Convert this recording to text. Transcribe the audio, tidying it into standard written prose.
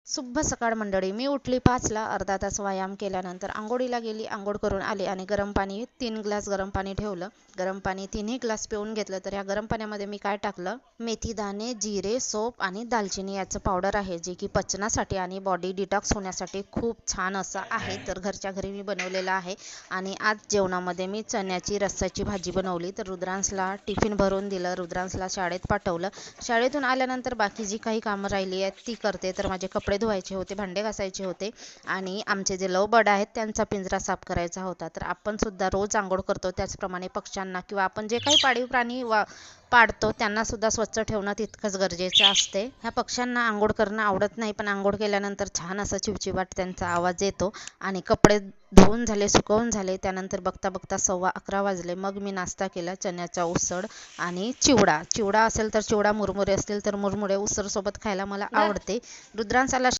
शुभ सकाळ मंडळी. मी उठली 5ला. अर्धा तास व्यायाम केल्यानंतर आंघोळीला गेली. आंघोळ करून आली आणि गरम पाणी 3 ग्लास गरम पाणी ठेवलं. गरम पाणी 3ही ग्लास पिऊन घेतलं. तर या गरम पाण्यामध्ये मी काय टाकलं, मेथी दाणे, जिरे, सोप आणि दालचिनी याचं पावडर आहे, जे की पचनासाठी आणि बॉडी डिटॉक्स होण्यासाठी खूप छान असं आहे. तर घरच्या घरी मी बनवलेलं आहे. आणि आज जेवणामध्ये मी चण्याची रस्साची भाजी बनवली. तर रुद्रांशला टिफिन भरून दिलं, रुद्रांशला शाळेत पाठवलं. शाळेतून आल्यानंतर बाकी जी काही कामं राहिली आहेत ती करते. तर माझे कपडे धुवायचे होते, भांडे घासायचे होते आणि आमचे जे लव बर्ड आहेत त्यांचा पिंजरा साफ करायचा होता. तर आपण सुद्धा रोज आंघोळ करतो, त्याचप्रमाणे पक्ष्यांना किंवा आपण जे काही पाळीव प्राणी पाळतो त्यांना सुद्धा स्वच्छ ठेवणं तितकंच गरजेचं असते. ह्या पक्ष्यांना आंघोळ करणं आवडत नाही, पण आंघोळ केल्यानंतर छान असा चिवचिवाट त्यांचा आवाज येतो. आणि कपडे धुवून झाले, सुकवून झाले, त्यानंतर बघता बघता 11:15 वाजले. मग मी नाश्ता केला, चण्याचा उसळ आणि चिवडा. चिवडा असेल तर चिवडा, मुरमुरे असतील तर मुरमुरे. उसळ सोबत खायला मला आवडते. रुद्रांशाला